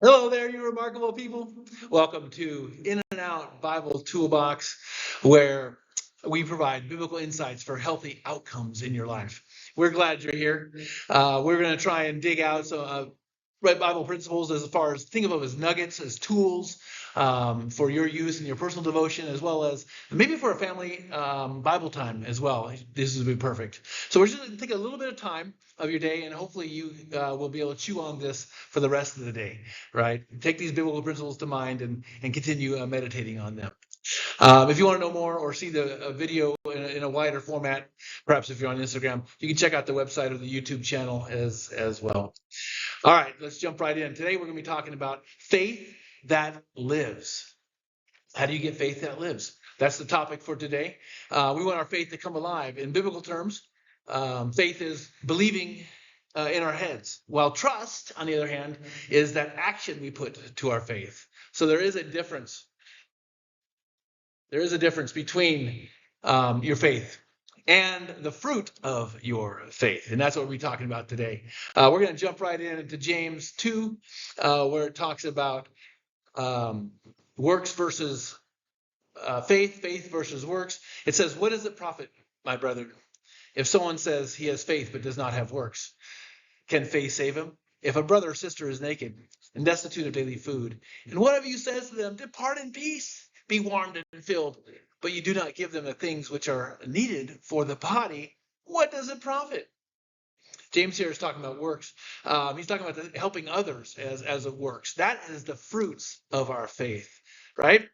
Hello there, you remarkable people. Welcome to In and Out Bible Toolbox, where we provide biblical insights for healthy outcomes in your life. We're glad you're here. We're going to try and dig out some right Bible principles as far as think of them as nuggets, as tools for your use in your personal devotion, as well as maybe for a family Bible time as well. This would be perfect. So we're just going to take a little bit of time of your day, and hopefully you will be able to chew on this for the rest of the day, right? Take these biblical principles to mind and continue meditating on them. If you want to know more or see the video in a wider format, perhaps if you're on Instagram, you can check out the website or the YouTube channel as well. All right, let's jump right in. Today we're going to be talking about faith that lives. How do you get faith that lives? That's the topic for today. We want our faith to come alive. In biblical terms, faith is believing in our heads, while trust, on the other hand, is that action we put to our faith. So there is a difference. There is a difference between your faith and the fruit of your faith. And that's what we'll be talking about today. We're going to jump right into James 2, where it talks about works versus faith versus works. It says, what does it profit, my brethren, if someone says he has faith but does not have works? Can faith save him? If a brother or sister is naked and destitute of daily food, and one of you says to them, depart in peace, be warmed and filled, but you do not give them the things which are needed for the body, what does it profit? James here is talking about works. He's talking about helping others as it works. That is the fruits of our faith, right?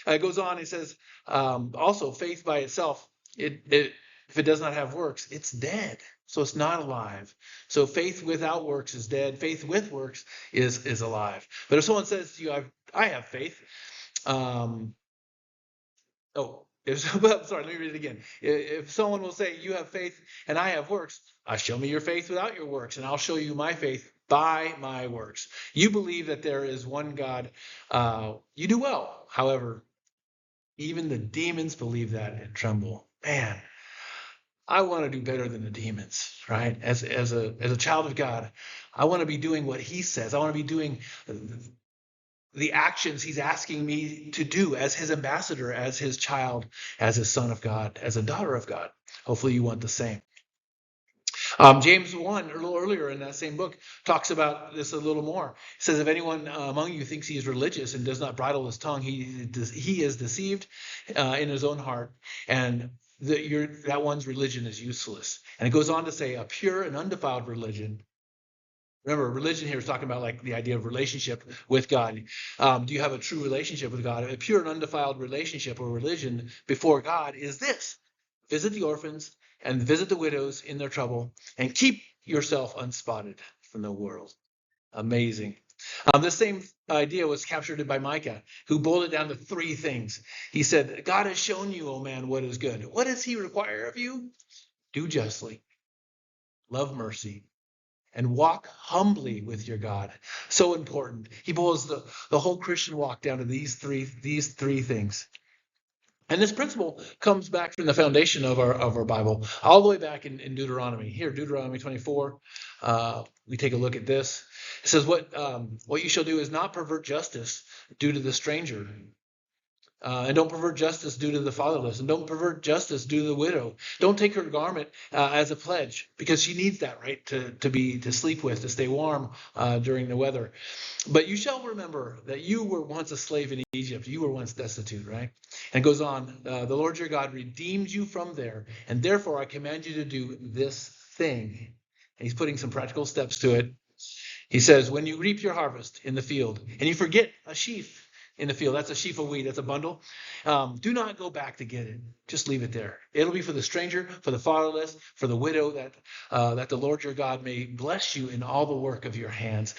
It goes on, he says, also faith by itself, if it does not have works, it's dead. So it's not alive. So faith without works is dead. Faith with works is alive. But if someone says to you, I have faith, sorry, let me read it again. If someone will say, you have faith and I have works, show me your faith without your works, and I'll show you my faith by my works. You believe that there is one God. You do well. However, even the demons believe that and tremble. Man, I want to do better than the demons, right? As a child of God, I want to be doing what he says. I want to be doing the actions he's asking me to do as his ambassador, as his child, as his son of God, as a daughter of God. Hopefully you want the same. James 1, a little earlier in that same book, talks about this a little more. It says, if anyone among you thinks he is religious and does not bridle his tongue, he is deceived in his own heart, and that one's religion is useless. And it goes on to say, a pure and undefiled religion. Remember, religion here is talking about like the idea of relationship with God. Do you have a true relationship with God? A pure and undefiled relationship or religion before God is this: visit the orphans and visit the widows in their trouble, and keep yourself unspotted from the world. Amazing. The same idea was captured by Micah, who boiled it down to three things. He said, God has shown you, O man, what is good. What does he require of you? Do justly, love mercy, and walk humbly with your God. So important. He boils the whole Christian walk down to these three things. And this principle comes back from the foundation of our Bible, all the way back in Deuteronomy. Here, Deuteronomy 24, we take a look at this. It says, what you shall do is not pervert justice due to the stranger. And don't pervert justice due to the fatherless, and don't pervert justice due to the widow. Don't take her garment as a pledge, because she needs that, right, to sleep with, to stay warm during the weather. But you shall remember that you were once a slave in Egypt. You were once destitute, right? And it goes on, the Lord your God redeemed you from there, and therefore I command you to do this thing. And he's putting some practical steps to it. He says, when you reap your harvest in the field, and you forget a sheaf in the field, that's a sheaf of wheat, that's a bundle, do not go back to get it. Just leave it there. It'll be for the stranger, for the fatherless, for the widow, that the Lord your God may bless you in all the work of your hands.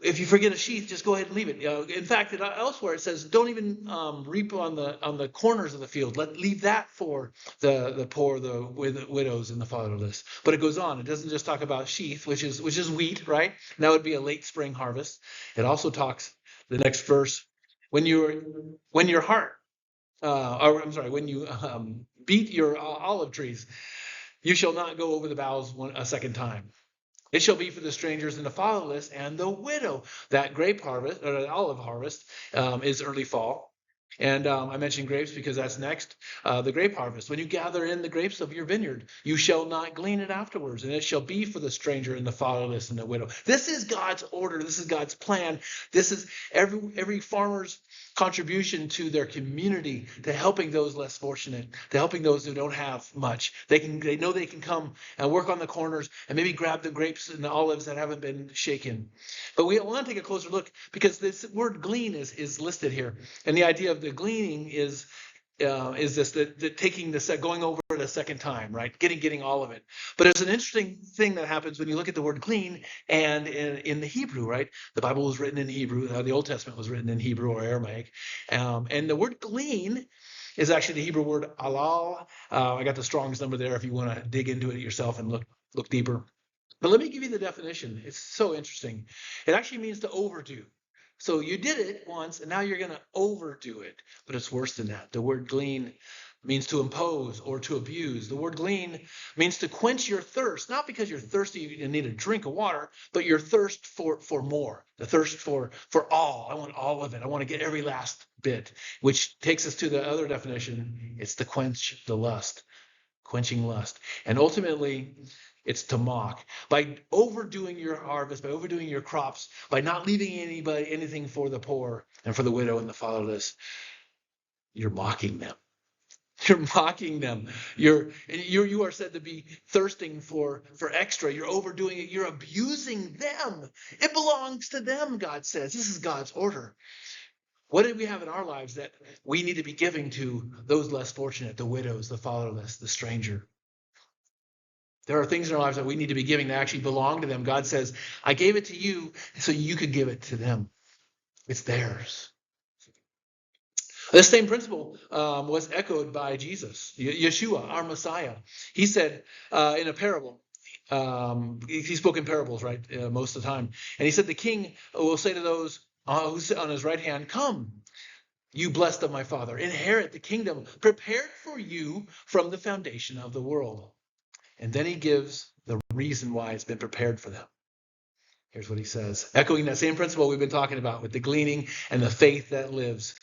If you forget a sheaf, just go ahead and leave it. In fact, elsewhere it says, don't even reap on the corners of the field. Leave that for the poor, the widows, and the fatherless. But it goes on. It doesn't just talk about sheaf, which is wheat, right? And that would be a late spring harvest. It also talks, the next verse, when you beat your olive trees, you shall not go over the boughs a second time. It shall be for the strangers and the fatherless and the widow. That grape harvest, or olive harvest, is early fall. And I mentioned grapes because that's next. The grape harvest. When you gather in the grapes of your vineyard, you shall not glean it afterwards. And it shall be for the stranger and the fatherless and the widow. This is God's order. This is God's plan. This is every farmer's contribution to their community, to helping those less fortunate, to helping those who don't have much. They know they can come and work on the corners and maybe grab the grapes and the olives that haven't been shaken. But we want to take a closer look because this word glean is listed here. And the idea of the gleaning is this, the taking the going over it a second time, right? Getting all of it. But there's an interesting thing that happens when you look at the word glean and in the Hebrew, right? The Bible was written in Hebrew. The Old Testament was written in Hebrew or Aramaic. And the word glean is actually the Hebrew word alal. I got the Strong's number there if you want to dig into it yourself and look deeper. But let me give you the definition. It's so interesting. It actually means to overdo. So you did it once, and now you're going to overdo it. But it's worse than that. The word glean means to impose or to abuse. The word glean means to quench your thirst, not because you're thirsty and need a drink of water, but your thirst for more, the thirst for all. I want all of it. I want to get every last bit, which takes us to the other definition. It's to quench the lust, quenching lust. And ultimately, it's to mock. By overdoing your harvest, by overdoing your crops, by not leaving anything for the poor and for the widow and the fatherless, you're mocking them. You're mocking them. You are said to be thirsting for extra. You're overdoing it. You're abusing them. It belongs to them, God says. This is God's order. What do we have in our lives that we need to be giving to those less fortunate, the widows, the fatherless, the stranger? There are things in our lives that we need to be giving that actually belong to them. God says, I gave it to you so you could give it to them. It's theirs. This same principle was echoed by Jesus, Yeshua, our Messiah. He said in a parable, he spoke in parables, right, most of the time. And he said, the king will say to those who sit on his right hand, come, you blessed of my Father, inherit the kingdom prepared for you from the foundation of the world. And then he gives the reason why it's been prepared for them. Here's what he says, echoing that same principle we've been talking about with the gleaning and the faith that lives.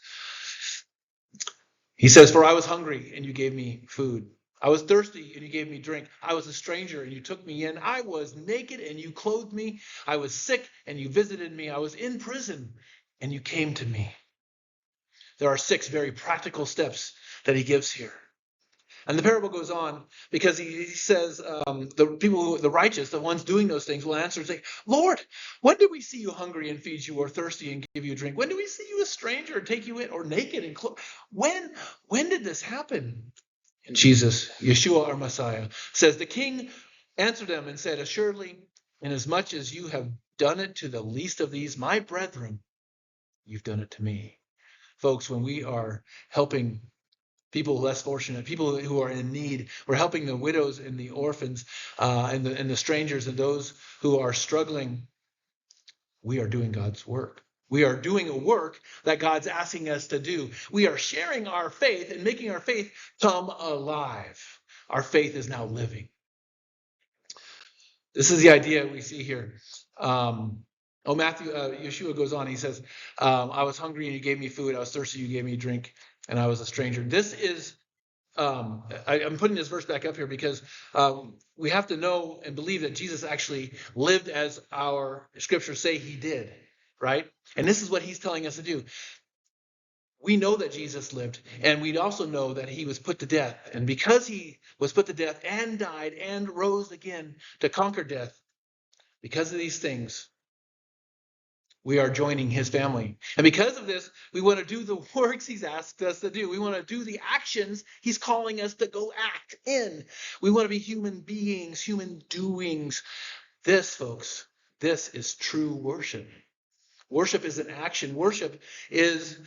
He says, for I was hungry and you gave me food. I was thirsty and you gave me drink. I was a stranger and you took me in. I was naked and you clothed me. I was sick and you visited me. I was in prison and you came to me. There are 6 very practical steps that he gives here. And the parable goes on because he says the righteous, the ones doing those things, will answer and say, Lord, when did we see you hungry and feed you, or thirsty and give you a drink? When did we see you a stranger and take you in, or naked and clothed? When did this happen? And Jesus, Yeshua, our Messiah, says, the king answered them and said, assuredly, inasmuch as you have done it to the least of these, my brethren, you've done it to me. Folks, when we are helping people less fortunate, people who are in need, we're helping the widows and the orphans and the strangers and those who are struggling, we are doing God's work. We are doing a work that God's asking us to do. We are sharing our faith and making our faith come alive. Our faith is now living. This is the idea we see here. Yeshua goes on. He says, I was hungry and you gave me food. I was thirsty, you gave me drink, and I was a stranger. This is, I'm putting this verse back up here because we have to know and believe that Jesus actually lived as our scriptures say he did, right? And this is what he's telling us to do. We know that Jesus lived, and we also know that he was put to death. And because he was put to death and died and rose again to conquer death, because of these things, we are joining his family. And because of this, we want to do the works he's asked us to do. We want to do the actions he's calling us to go act in. We want to be human beings, human doings. This, folks, this is true worship. Worship is an action. Worship is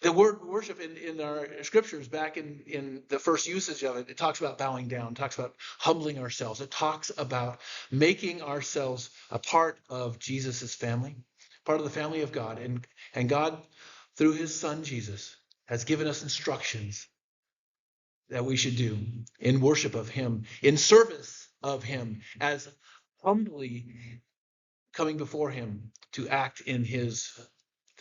the word worship in our scriptures, back in the first usage of it. It talks about bowing down, it talks about humbling ourselves. It talks about making ourselves a part of Jesus's family, part of the family of God. And God, through his son Jesus, has given us instructions that we should do in worship of him, in service of him, as humbly coming before him to act in his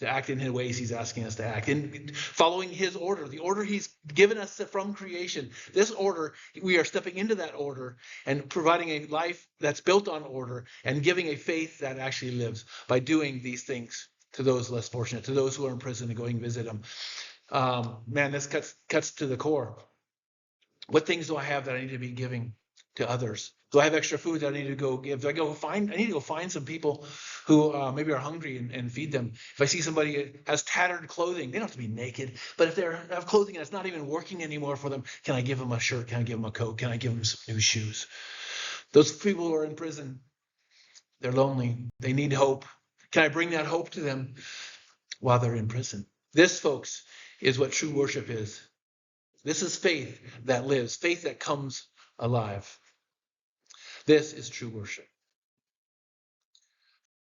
ways he's asking us to act, in following his order, the order he's given us from creation. This order, we are stepping into that order and providing a life that's built on order and giving a faith that actually lives by doing these things to those less fortunate, to those who are in prison, and going visit them. Man, this cuts to the core. What things do I have that I need to be giving to others? Do I have extra food that I need to go give? Do I need to go find some people who maybe are hungry and feed them? If I see somebody who has tattered clothing, they don't have to be naked, but if they have clothing that's not even working anymore for them, can I give them a shirt? Can I give them a coat? Can I give them some new shoes? Those people who are in prison, they're lonely. They need hope. Can I bring that hope to them while they're in prison? This, folks, is what true worship is. This is faith that lives, faith that comes alive. This is true worship.